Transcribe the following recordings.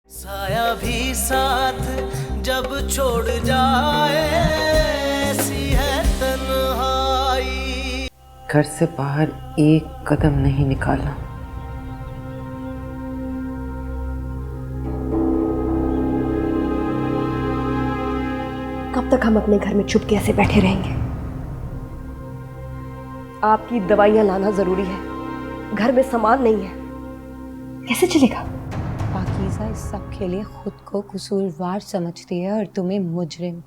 साया भी साथ जब छोड़ जाए, ऐसी है तन्हाई। घर से बाहर एक कदम नहीं निकाला। कब तक हम अपने घर में चुप कैसे बैठे रहेंगे? आपकी दवाइयां लाना जरूरी है, घर में सामान नहीं है, कैसे चलेगा? पाकीज़ा इस सब के लिए खुद को कसूरवार समझती है और तुम्हें मुजरिम।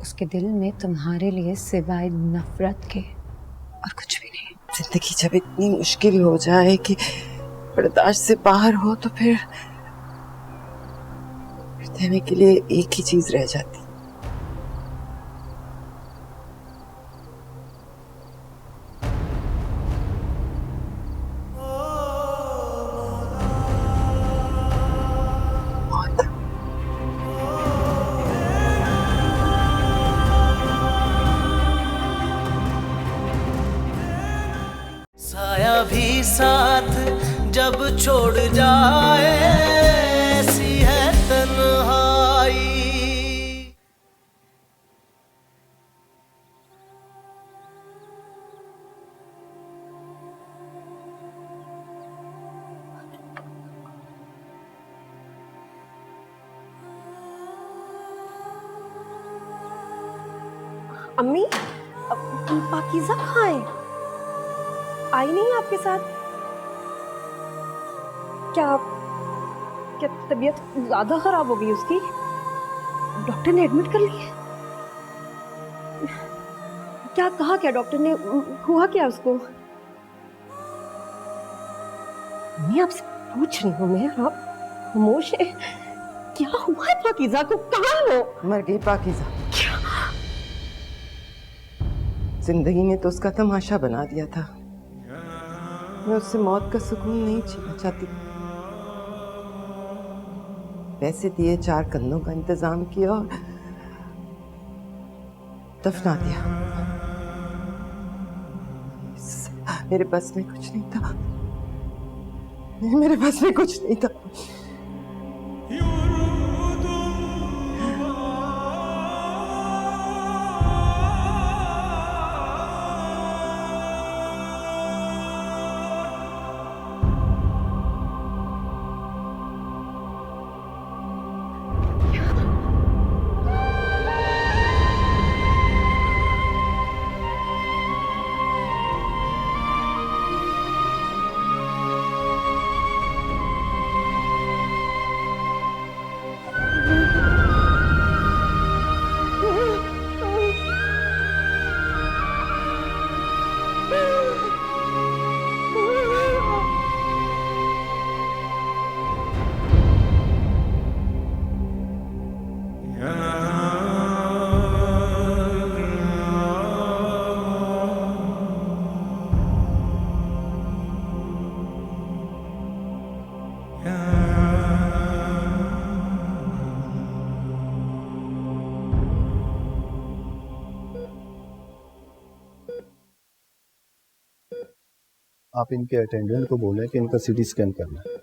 उसके दिल में तुम्हारे लिए सिवाय नफरत के और कुछ भी नहीं। जिंदगी जब इतनी मुश्किल हो जाए कि बर्दाश्त से बाहर हो तो फिर देने के लिए एक ही चीज रह जाती। साया भी साथ जब छोड़ जाए, ऐसी है तन्हाई। अम्मी, पाकीज़ा कहाँ है? आई नहीं आपके साथ? क्या क्या तबीयत ज्यादा खराब हो गई उसकी? डॉक्टर ने एडमिट कर ली है? क्या कहा, क्या डॉक्टर ने? हुआ क्या उसको? मैं आपसे पूछ रही हूँ, मैं आप खामोश है। क्या हुआ है पाकीज़ा को? कहाँ है वो? मर गई पाकीज़ा। जिंदगी ने तो उसका तमाशा बना दिया था। मैं उससे मौत का सुकून नहीं छीनना चाहती। पैसे दिए, 4 कंधों का इंतजाम किया और दफना दिया। मेरे बस में कुछ नहीं था, मेरे बस में कुछ नहीं था। आप इनके अटेंडेंट को बोलें कि इनका सीटी स्कैन करना है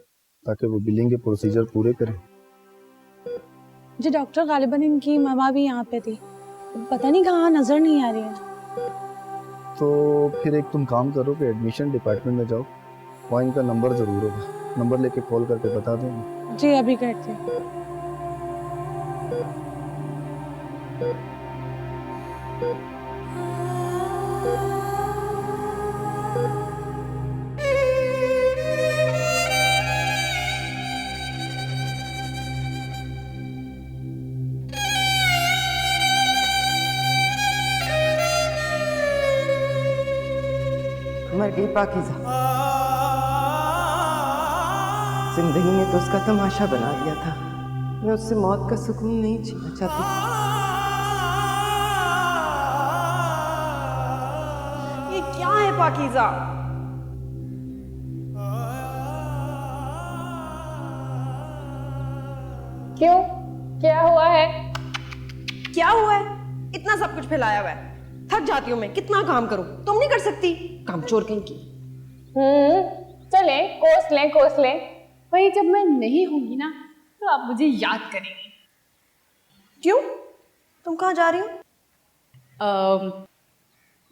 ताकि वो बिलिंग के प्रोसीजर पूरे करें। जी डॉक्टर, गालिबन इनकी मामा भी यहाँ पे थी, पता नहीं कहाँ, नजर नहीं आ रही है। तो फिर एक तुम काम करो कि एडमिशन डिपार्टमेंट में जाओ, वहाँ इनका नंबर ज़रूर होगा, नंबर लेके कॉल करके बता देंगे। जी अभी करते हैं। मर गई पाकीज़ा। जिंदगी ने तो उसका तमाशा बना दिया था। मैं उससे मौत का सुकून नहीं छीनना चाहती। ये क्या है पाकीज़ा? क्यों? क्या हुआ है? क्या हुआ है? इतना सब कुछ फैलाया हुआ है, थक जाती हूँ मैं। कितना काम करूं? तुम नहीं कर सकती? काम चोर कहीं की। चले कोस लें, वही जब मैं नहीं होंगी ना तो आप मुझे याद करेंगी। क्यों? तुम कहाँ जा रही हो?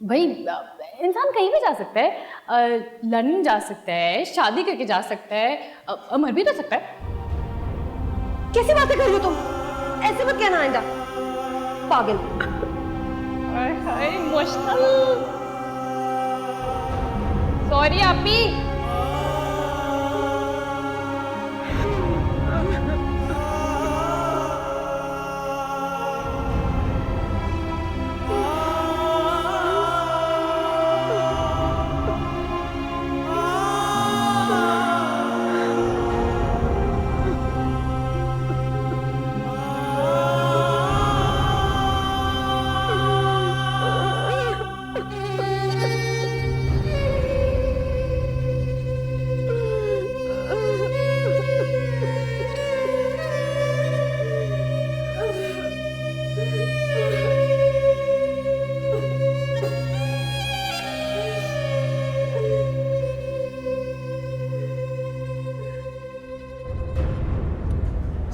भाई इंसान कहीं भी जा सकता है, लंदन जा सकता है, शादी करके जा सकता है, मर भी तो सकता है। कैसी बातें कर रही हो तुम? ऐसे मत कहना आइंदा, पागल। इमोशनल। सॉरी आपी।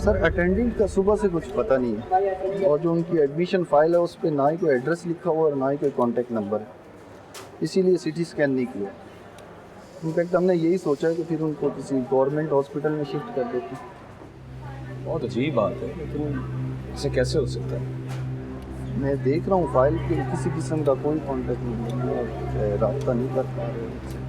सर अटेंडेंट का सुबह से कुछ पता नहीं है, और जो उनकी एडमिशन फाइल है उस पर ना ही कोई एड्रेस लिखा हुआ और ना ही कोई कॉन्टैक्ट नंबर है, इसीलिए सिटी स्कैन नहीं किया। इनफैक्ट हमने यही सोचा है कि फिर उनको किसी गवर्नमेंट हॉस्पिटल में शिफ्ट कर देते। बहुत अजीब बात है, लेकिन ऐसे कैसे हो सकता है? मैं देख रहा हूँ फाइल पे किसी किस्म का कोई कॉन्टैक्ट नहीं है, रब्ता नहीं कर पा रहे उनसे।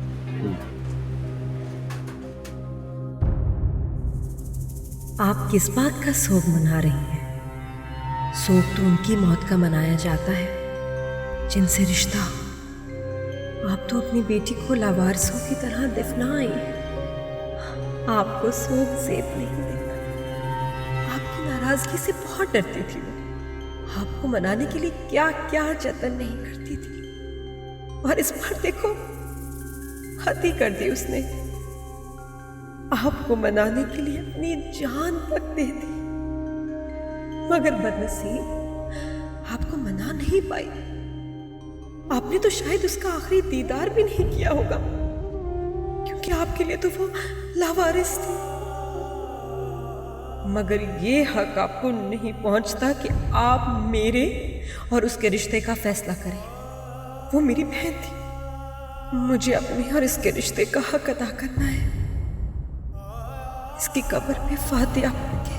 आप किस बात का शोक मना रही हैं? शोक तो उनकी मौत का मनाया जाता है जिनसे रिश्ता हो। आप तो अपनी बेटी को लावारिसों की तरह दफनाई। आपको शोक जेब नहीं देता। आपकी नाराजगी से बहुत डरती थी वो। आपको मनाने के लिए क्या क्या जतन नहीं करती थी, और इस बार देखो हद ही कर दी उसने। आपको मनाने के लिए अपनी जान तक दे दी, मगर बदनसीब आपको मना नहीं पाई। आपने तो शायद उसका आखिरी दीदार भी नहीं किया होगा, क्योंकि आपके लिए तो वो लावारिस थी। मगर ये हक आपको नहीं पहुंचता कि आप मेरे और उसके रिश्ते का फैसला करें। वो मेरी बहन थी, मुझे अपने और इसके रिश्ते का हक अदा करना है। इसकी कब्र पे फातिहा पढ़ के।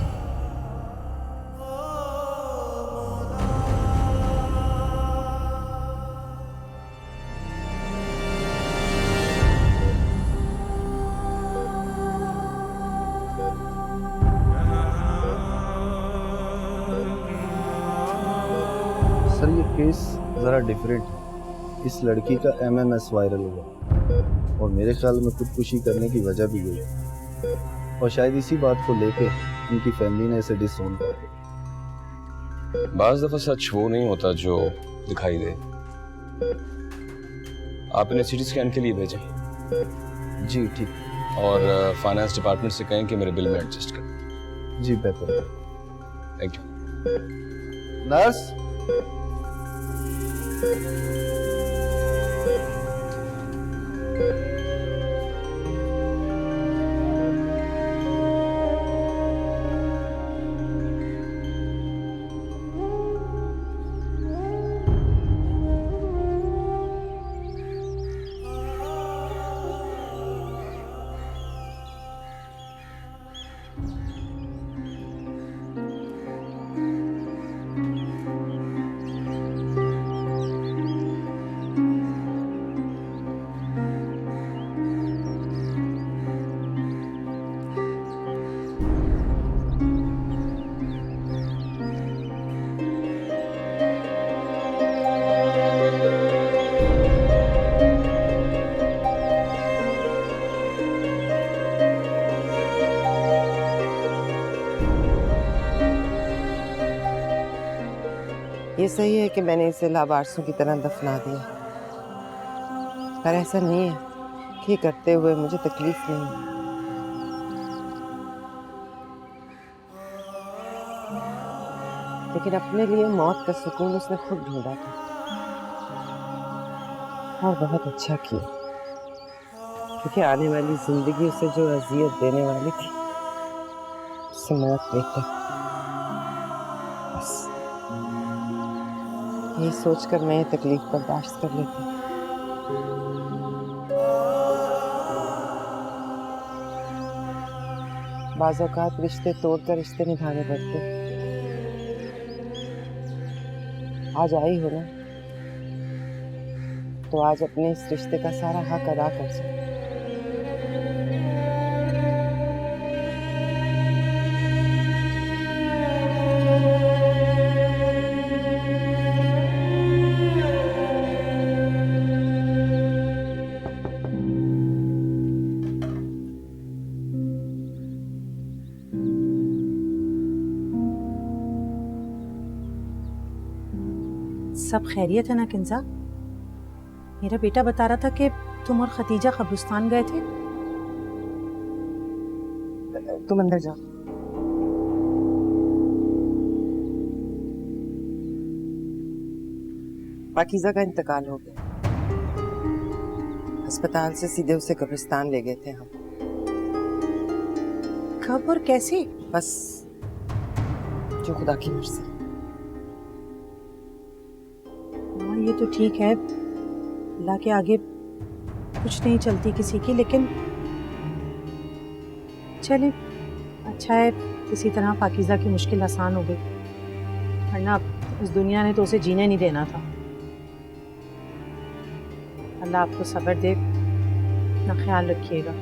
सर ये केस ज़रा डिफरेंट है। इस लड़की का MMS वायरल हुआ और मेरे ख्याल में खुदकुशी करने की वजह भी यही है, और शायद इसी बात को लेकर उनकी फैमिली ने इसे डिसोन कर दिया। बाज़ दफ़ा सच वो नहीं होता जो दिखाई दे। आप इन्हें सिटी स्कैन के लिए भेजें। जी ठीक, और फाइनेंस डिपार्टमेंट से कहें कि मेरे बिल में एडजस्ट करें। जी बेहतर। Thank you. नर्स, ये सही है कि मैंने इसे लावारिसों की तरह दफना दिया, पर ऐसा नहीं है कि ये करते हुए मुझे तकलीफ नहीं है। लेकिन अपने लिए मौत का सुकून उसने खुद ढूंढा था, और बहुत अच्छा किया क्योंकि आने वाली जिंदगी उसे जो अजियत देने वाली थी उससे मौत बेहतर। बस यही सोचकर मैं ये तकलीफ बर्दाश्त कर लेती। बाज़ औक़ात रिश्ते तोड़कर रिश्ते निभाने पड़ते। आज आई हो ना, तो आज अपने इस रिश्ते का सारा हक अदा कर सकते। सब खैरियत है ना किंजा? मेरा बेटा बता रहा था कि तुम और खतीजा कब्रिस्तान गए थे। तुम अंदर जाओ। पाकीज़ा का इंतकाल हो गया। अस्पताल से सीधे उसे कब्रिस्तान ले गए थे हम। कब और कैसे? बस जो खुदा की मर्जी। हाँ ये तो ठीक है, अल्लाह के आगे कुछ नहीं चलती किसी की, लेकिन चले अच्छा है किसी तरह पाकीज़ा की मुश्किल आसान हो गई, वरना इस दुनिया ने तो उसे जीने नहीं देना था। अल्लाह आपको सब्र दे, अपना ख्याल रखिएगा।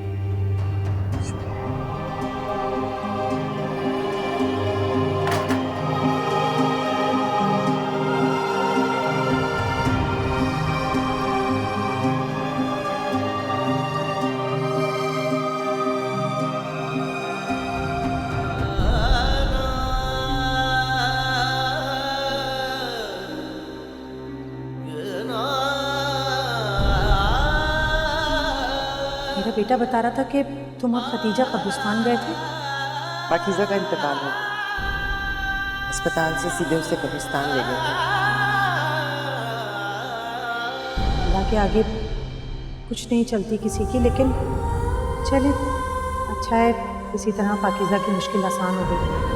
मेरा बेटा बता रहा था कि तुम और खतीजा कब्रिस्तान गए थे। पाकीज़ा का इंतकाल हो गया। अस्पताल से सीधे उसे कब्रिस्तान ले गए थे। अल्लाह के आगे कुछ नहीं चलती किसी की, लेकिन चले अच्छा है किसी तरह पाकीज़ा की मुश्किल आसान हो गई।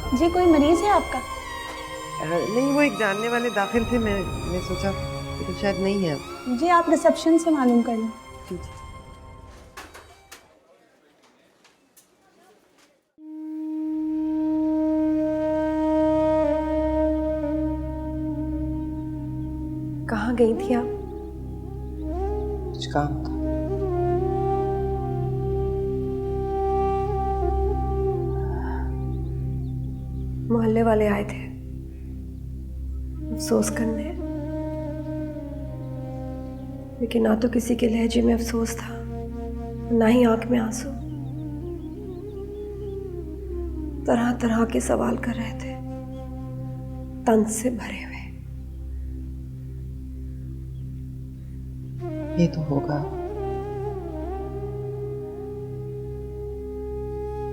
जी कोई मरीज है आपका? नहीं, वो एक जानने वाले दाखिल थे, मैंने सोचा तो शायद नहीं है। जी आप रिसेप्शन से मालूम कर लें। जी जी। कहाँ गई थी आप? कुछ काम था। मोहल्ले वाले आए थे अफसोस करने, लेकिन ना तो किसी के लहजे में अफसोस था, ना ही आंख में आंसू। तरह तरह के सवाल कर रहे थे, तंज से भरे हुए। ये तो होगा,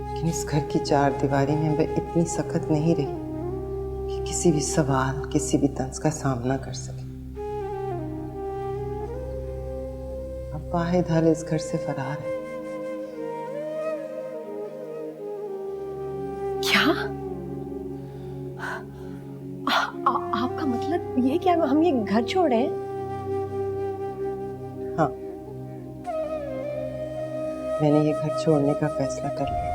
लेकिन इस घर की चार दीवारी में मैं इतनी सख्त नहीं रही कि किसी भी सवाल, किसी भी तंज का सामना कर सके। अब वाहिद हल इस घर से फरार है। क्या? आपका मतलब ये क्या हम ये घर छोड़े? हाँ, मैंने ये घर छोड़ने का फैसला कर लिया।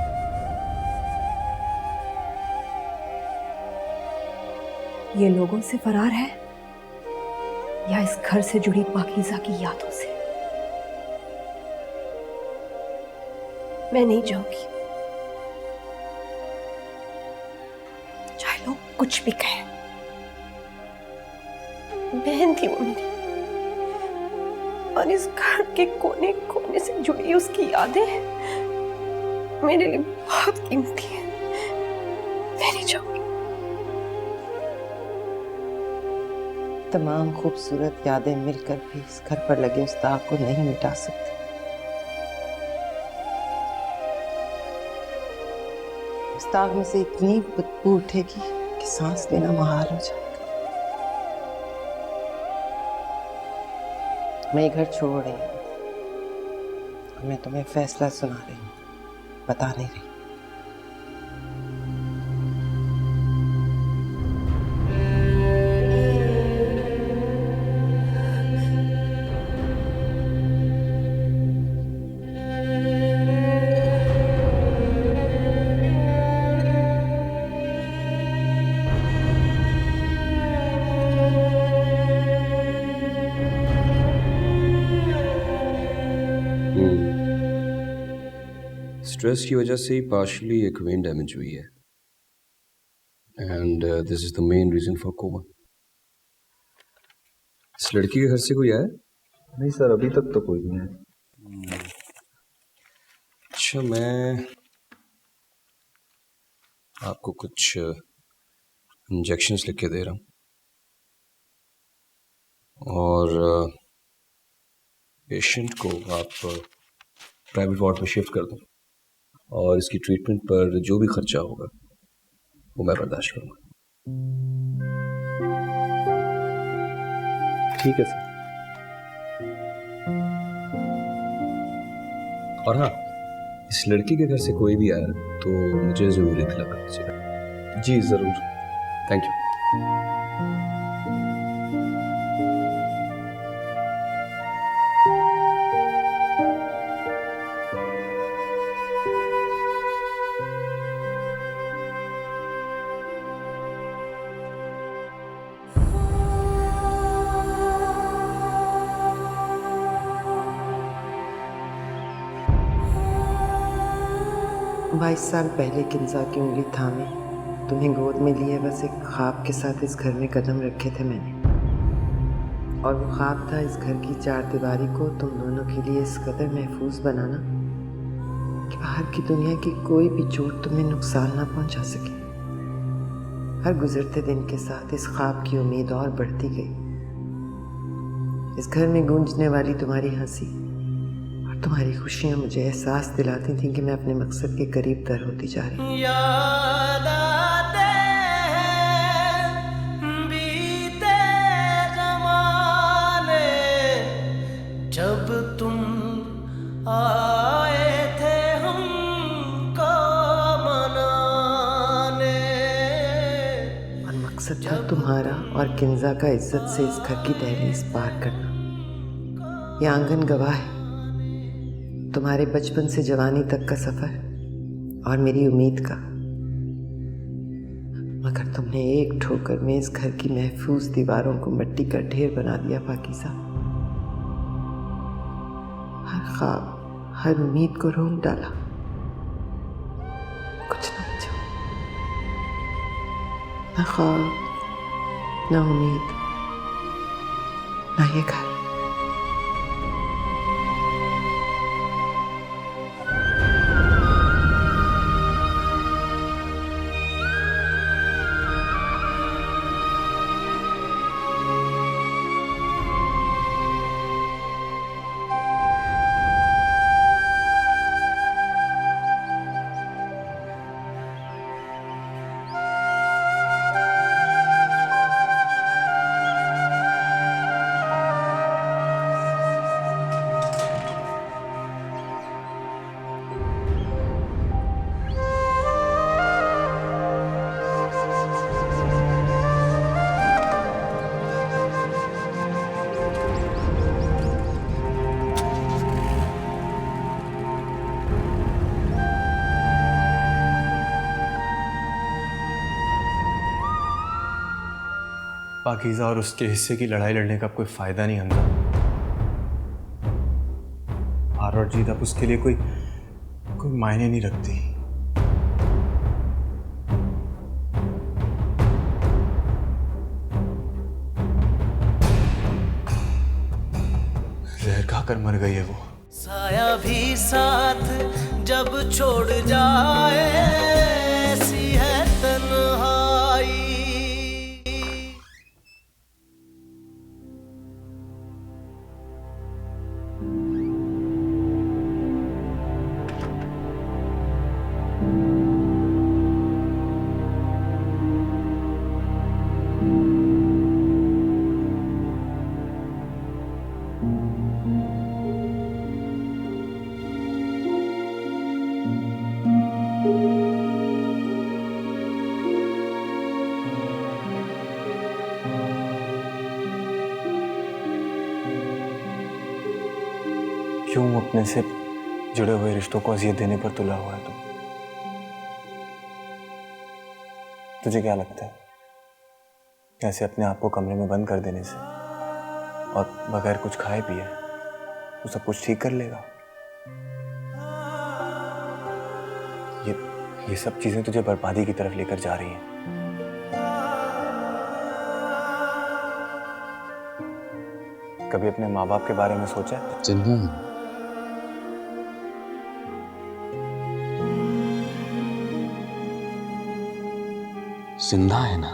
ये लोगों से फरार है या इस घर से जुड़ी पाकीज़ा की यादों से? मैं नहीं जाऊंगी, चाहे लोग कुछ भी कहें। बहन थी वो मेरी, और इस घर के कोने कोने से जुड़ी उसकी यादें मेरे लिए बहुत कीमती हैं। मैं नहीं जाऊंगी। तमाम खूबसूरत यादें मिलकर भी इस घर पर लगे उस दाग को नहीं मिटा सकती। उस दाग में से इतनी बदबू उठेगी कि सांस लेना मुहाल हो जाएगा। मैं ये घर छोड़ रही हूँ और मैं तुम्हें फैसला सुना रही हूँ, बता नहीं रही। स्ट्रेस की वजह से ही पार्शली एक वेन डैमेज हुई है and this is the main reason for coma. इस लड़की के घर से कोई आया? नहीं सर, अभी तक तो कोई नहीं है। अच्छा, मैं आपको कुछ इंजेक्शंस लिख के दे रहा हूँ और पेशेंट को आप प्राइवेट वार्ड में शिफ्ट कर दो और इसकी ट्रीटमेंट पर जो भी खर्चा होगा वो मैं बर्दाश्त करूँगा। ठीक है सर। और हाँ, इस लड़की के घर से कोई भी आया तो मुझे ज़रूर इत्तला कर दीजिएगा। जी ज़रूर। Thank you. बाईस साल पहले किंजा की उंगली थामे तुम्हें गोद में लिए बस एक ख्वाब के साथ इस घर में कदम रखे थे मैंने, और वो ख्वाब था इस घर की चार दीवारी को तुम दोनों के लिए इस कदर महफूज बनाना कि बाहर की दुनिया की कोई भी चोट तुम्हें नुकसान ना पहुंचा सके। हर गुजरते दिन के साथ इस ख्वाब की उम्मीद और बढ़ती गई। इस घर में गूंजने वाली तुम्हारी हंसी तुम्हारी खुशियां मुझे एहसास दिलाती थी कि मैं अपने मकसद के करीब तर होती जा रही हूँ। याद आते हैं बीते ज़माने जब तुम आए थे हमको मनाने। और मकसद था तुम्हारा और किंजा का इज्जत से इस घर की दहलीज पार करना। यह आंगन गवाह है तुम्हारे बचपन से जवानी तक का सफर और मेरी उम्मीद का। मगर तुमने एक ठोकर में इस घर की महफूज दीवारों को मिट्टी का ढेर बना दिया पाकीज़ा। हर ख्वाब, हर उम्मीद को रोक डाला। कुछ न बचा, न ख्वाब, न उम्मीद, न ये घर। पाकीज़ा और उसके हिस्से की लड़ाई लड़ने का कोई फायदा नहीं हमजा। हार और जीत अब उसके लिए कोई मायने नहीं रखती। जहर खाकर मर गई है वो। साया भी साथ जब छोड़ जाए ऐसी है तन्हाई। क्यों अपने से जुड़े हुए रिश्तों को अजियत देने पर तुला हुआ है तू? तुझे क्या लगता है कैसे अपने आप को कमरे में बंद कर देने से और बगैर कुछ खाए पिए तो सब कुछ ठीक कर लेगा? ये सब चीजें तुझे बर्बादी की तरफ लेकर जा रही हैं। कभी अपने माँ बाप के बारे में सोचा है? जिंदा जिंदा है ना,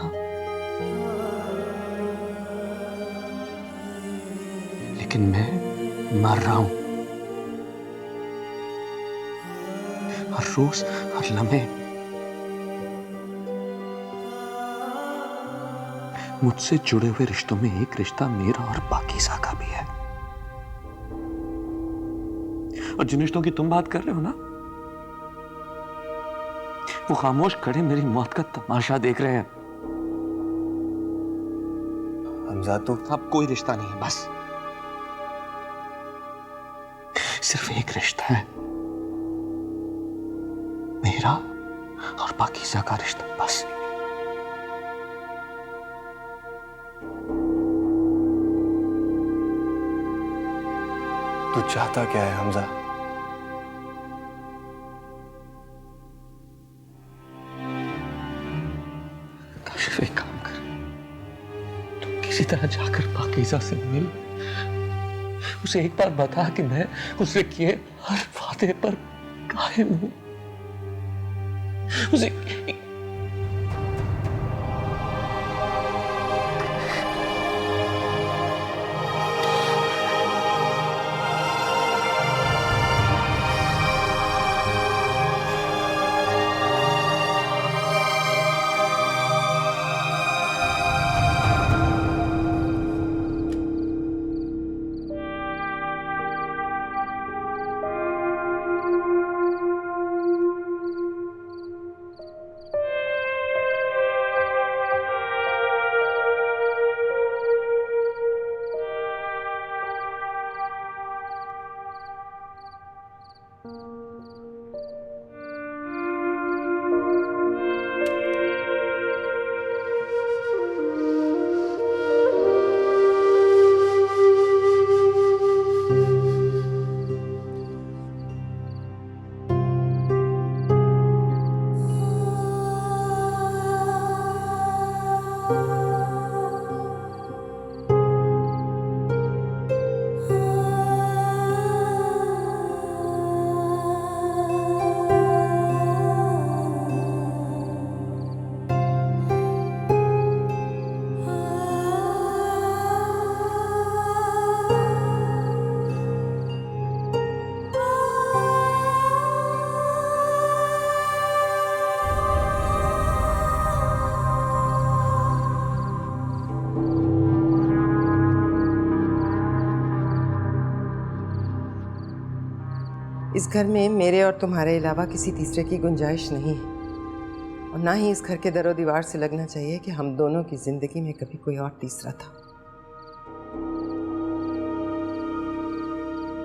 लेकिन मैं मर रहा हूं। हर रोज हर लम्हे मुझसे जुड़े हुए रिश्तों में एक रिश्ता मेरा और पाकीज़ा का भी है। और जिन रिश्तों की तुम बात कर रहे हो ना, वो खामोश खड़े मेरी मौत का तमाशा देख रहे हैं। हमजा तो अब कोई रिश्ता नहीं है, बस सिर्फ एक रिश्ता है, मेरा और पाकीज़ा का रिश्ता, बस। तू चाहता क्या है हमजा? काशिफ एक काम कर, तुम किसी तरह जाकर पाकीज़ा से मिल, उसे एक बार बता कि मैं उससे किए हर वादे पर कायम हूं। उसे इस घर में मेरे और तुम्हारे अलावा किसी तीसरे की गुंजाइश नहीं है, और ना ही इस घर के दरो दीवार से लगना चाहिए कि हम दोनों की जिंदगी में कभी कोई और तीसरा था।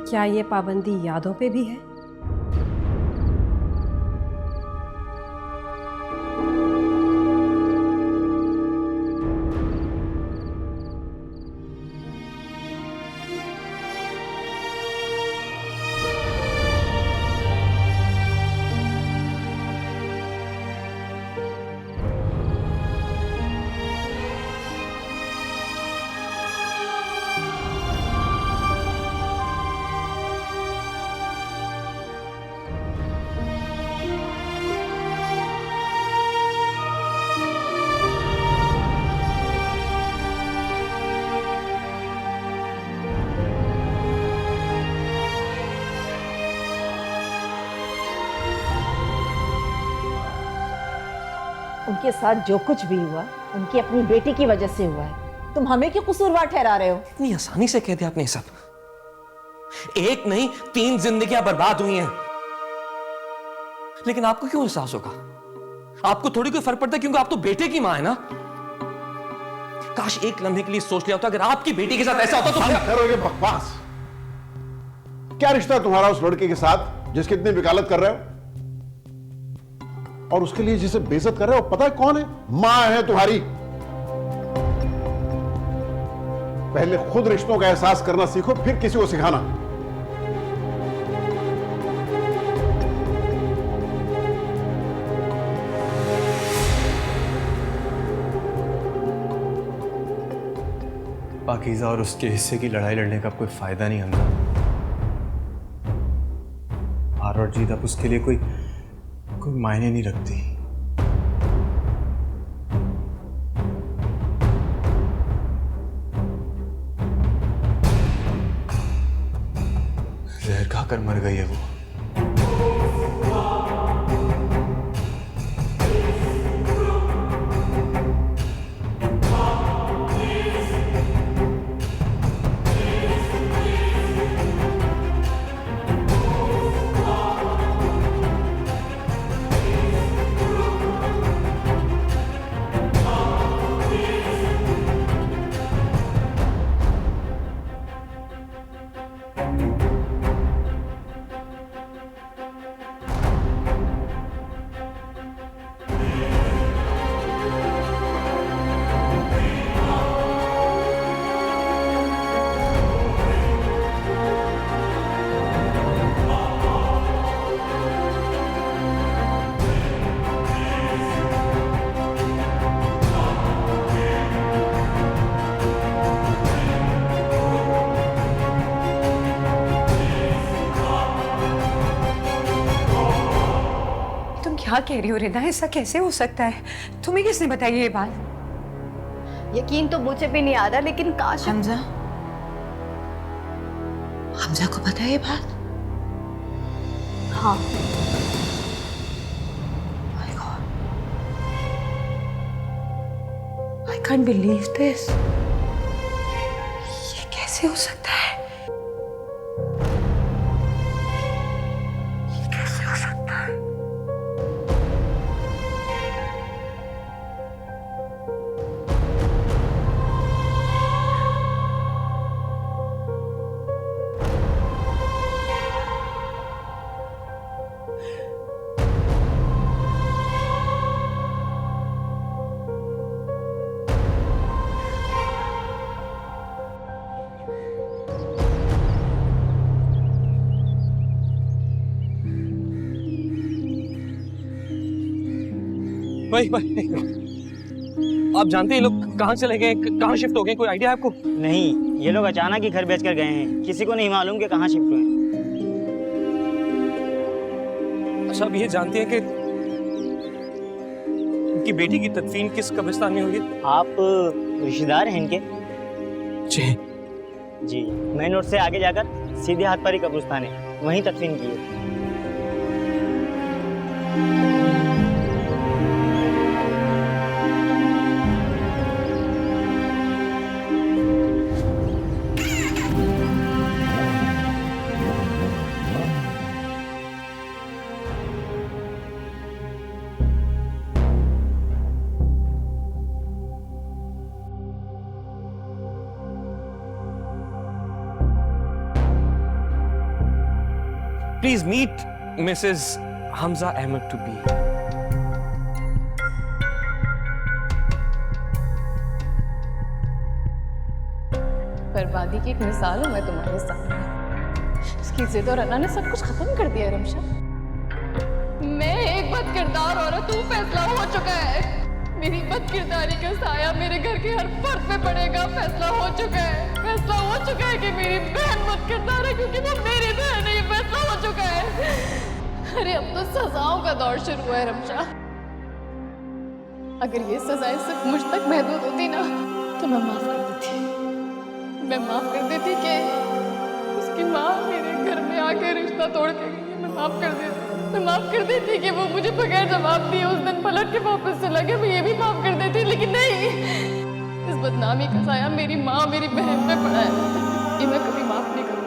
क्या ये पाबंदी यादों पे भी है? उनके साथ जो कुछ भी हुआ उनकी अपनी बेटी की वजह से हुआ है। तुम हमें क्यों कसूरवार ठहरा रहे हो? इतनी आसानी से कह दिया आपने सब। एक नहीं 3 जिंदगियां बर्बाद हुई हैं, लेकिन आपको क्यों एहसास होगा? आपको थोड़ी कोई फर्क पड़ता है, क्योंकि आप तो बेटे की मां है ना। काश एक लम्हे के लिए सोच लिया होता, अगर आपकी बेटी के साथ ऐसा होता तो करो ये बकवास। क्या रिश्ता है तुम्हारा उस लड़के के साथ जिसकी इतनी वकालत कर रहे हो? और उसके लिए जिसे बेइज्जत कर रहे हो पता है कौन है? मां है तुम्हारी। पहले खुद रिश्तों का एहसास करना सीखो, फिर किसी को सिखाना। पाकीज़ा और उसके हिस्से की लड़ाई लड़ने का कोई फायदा नहीं हमजा। हार और जीत अब उसके लिए कोई मायने नहीं रखती। जहर खाकर मर गई है वो। क्या कह रही हो रिदा? ऐसा कैसे हो सकता है? तुम्हें किसने बताई ये बात? यकीन तो मुझे भी नहीं आ रहा, लेकिन काश। हमजा को पता है ये बात? हाँ। My God. I can't believe this. ये कैसे हो सकता है? ये कैसे हो सकता है? भाई आप जानते हैं ये लोग कहाँ चले गए, कहाँ शिफ्ट हो गए? कोई आइडिया है आपको? नहीं, ये लोग अचानक ही घर बेचकर गए हैं। किसी को नहीं मालूम कि कहाँ शिफ्ट हुए हैं। अच्छा, आप ये जानते हैं कि उनकी बेटी की तदफीन किस कब्रिस्तान में हुई है? आप रिश्तेदार हैं इनके? जी, मेन रोड से आगे जाकर सीधे हाथ पर ही कब्रिस्तान है, वहीं तदफीन की है। Please meet Mrs. Hamza Ahmed to be. बर्बादी की एक मिसाल हूं मैं तुम्हारे सामने। उसकी जिद और अन्ना ने सब कुछ खत्म कर दिया रमशा। मैं एक बद किरदार औरत हूं, फैसला हो चुका है। मेरी बद किरदारी का साया मेरे घर के हर फर्द पे पड़ेगा। फैसला हो चुका है, फैसला हो चुका है कि मेरी बहन बद किरदार है, क्योंकि वो मेरी बहन है। ये फैसला हो चुका है। अरे अब तो सजाओं का दौर शुरू हुआ है रमशा। अगर ये सजाएं सिर्फ मुझ तक महदूद होती ना, तो मैं माफ कर देती। मैं माफ कर देती कि उसकी माँ मेरे घर में आके रिश्ता तोड़ के गई। मैं माफ कर देती। मैं माफ कर देती कि वो मुझे बगैर जवाब दिए उस दिन पलट के वापस चला गया। मैं ये भी माफ कर देती, लेकिन नहीं, इस बदनामी का साया मेरी माँ मेरी बहन पे पड़ा है। ये मैं कभी माफ नहीं करूँगी।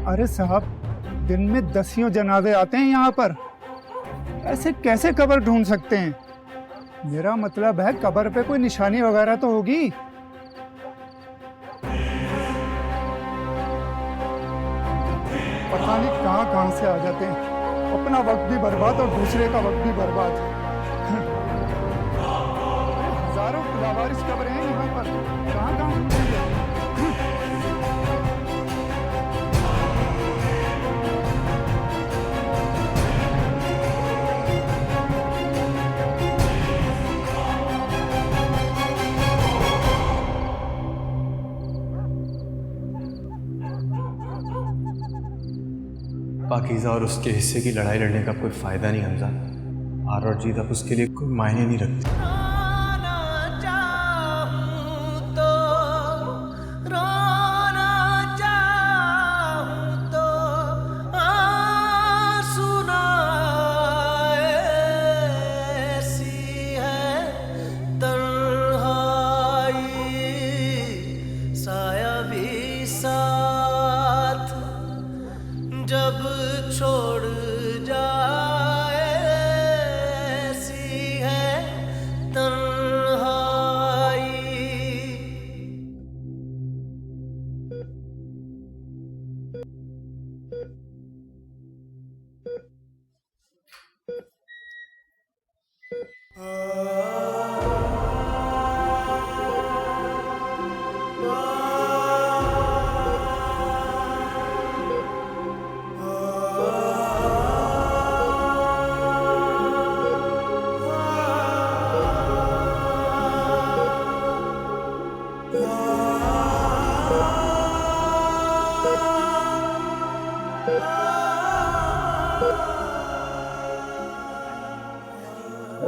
अरे साहब, दिन में 10 जनाजे आते हैं यहाँ पर, ऐसे कैसे कब्र ढूंढ सकते हैं? मेरा मतलब है कब्र पे कोई निशानी वगैरह तो होगी। पता नहीं कहाँ कहाँ से आ जाते हैं, अपना वक्त भी बर्बाद और दूसरे का वक्त भी बर्बाद। हजारों लावारिस कब्रें हैं यहाँ पर, कहाँ कहाँ ढूंढेंगे? पाकीज़ा और उसके हिस्से की लड़ाई लड़ने का कोई फायदा नहीं हमजा। हार और जीत अब उसके लिए कोई मायने नहीं रखती। जब छोड़ जाए ऐसी है तन्हाई।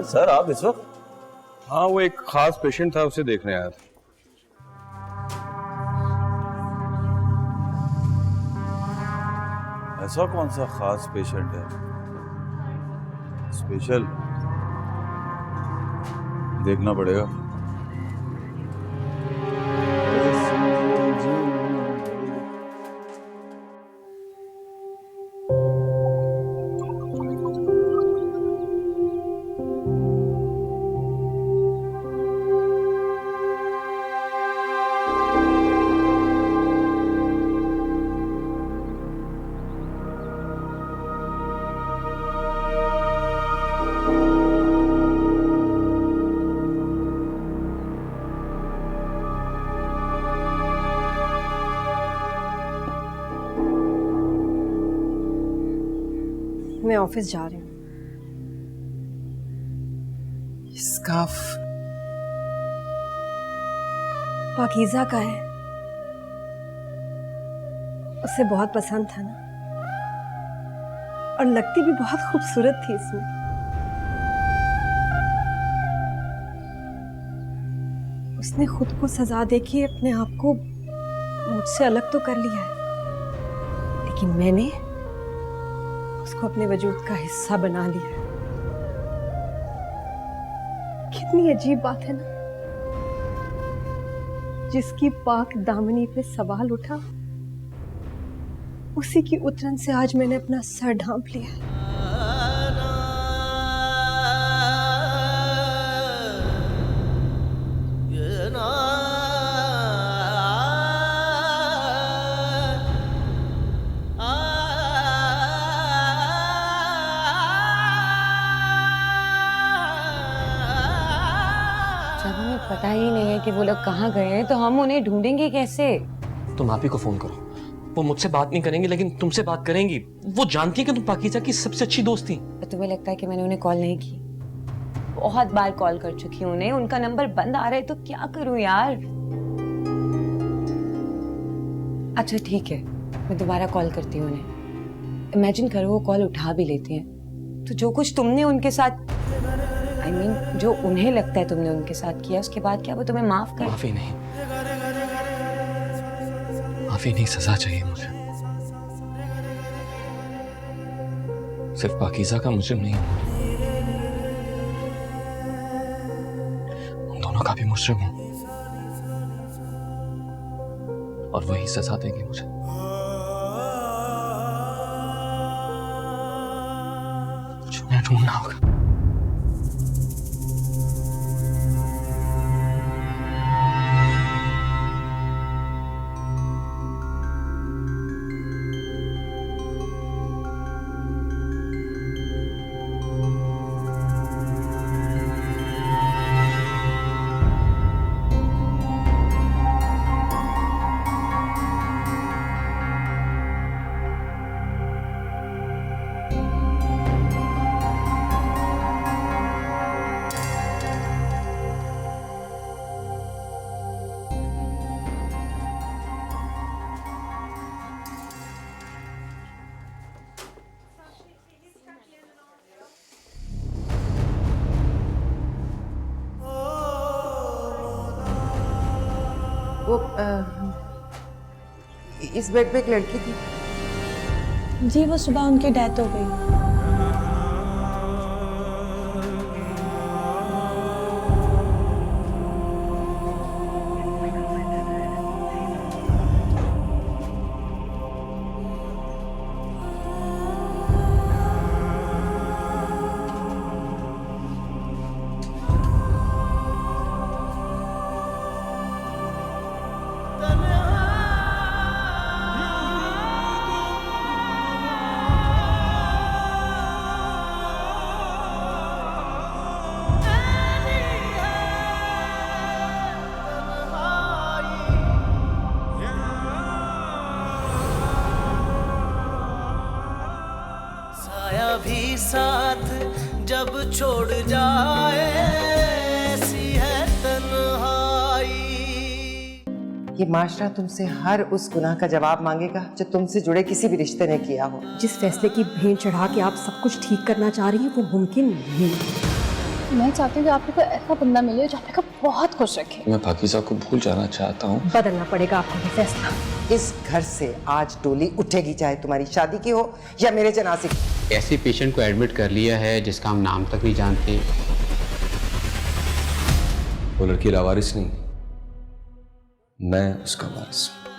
सर आप इस वक्त? हाँ, वो एक खास पेशेंट था, उसे देखने आया था। ऐसा कौन सा खास पेशेंट है? स्पेशल देखना पड़ेगा। मैं ऑफिस जा रही हूँ। स्कार्फ पाकीज़ा का है, उसे बहुत पसंद था ना, और लगती भी बहुत खूबसूरत थी इसमें। उसने खुद को सजा देके अपने आप को मुझसे अलग तो कर लिया है, लेकिन मैंने उसको अपने वजूद का हिस्सा बना लिया है। कितनी अजीब बात है ना, जिसकी पाक दामनी पे सवाल उठा, उसी की उतरन से आज मैंने अपना सर ढांप लिया है। पता ही नहीं है कि वो लोग कहाँ गए हैं, तो हम उन्हें ढूंढेंगे कैसे? तुम आप ही को फोन करो। वो मुझसे बात नहीं करेंगी लेकिन तुमसे बात करेंगी। वो जानती है कि तुम पाकीज़ा की सबसे अच्छी दोस्त थी। तुम्हें लगता है कि मैंने उन्हें कॉल नहीं की? बहुत बार कॉल कर चुकी हूँ उन्हें, उनका नंबर बंद आ रहा है, तो क्या करूँ यार? अच्छा ठीक है, मैं दोबारा कॉल करती हूँ उन्हें। इमेजिन करो वो कॉल उठा भी लेती हैं, तो जो कुछ तुमने उनके साथ I mean, जो उन्हें लगता है तुमने उनके साथ किया, उसके बाद क्या वो तुम्हें माफ कर? माफी नहीं, माफी नहीं, सजा चाहिए मुझे। सिर्फ पाकीज़ा का मुजरिम नहीं, उन दोनों का भी मुजरिम हूं, और वही सजा देंगे मुझे। ढूंढना होगा। वो इस बेड पे एक लड़की थी। जी वो सुबह उनकी डेथ हो गई। साया भी साथ जब छोड़ जाए ऐसी है तन्हाई। ये माशरा तुमसे हर उस गुनाह का जवाब मांगेगा जो तुमसे जुड़े किसी भी रिश्ते ने किया हो। जिस फैसले की भेंट चढ़ा के आप सब कुछ ठीक करना चाह रही हैं वो मुमकिन नहीं। मैं चाहती हूँ कि आपको कोई ऐसा बंदा मिले जो आपको बहुत खुश रखे। मैं पाकीज़ा को भूल जाना चाहता हूँ। बदलना पड़ेगा आपको ये फैसला। इस घर से आज डोली उठेगी, चाहे तुम्हारी शादी की हो या मेरे जनाजे की। ऐसे पेशेंट को एडमिट कर लिया है जिसका हम नाम तक नहीं जानते। वो लड़की लावारिस नहीं, मैं उसका वारिस हूं।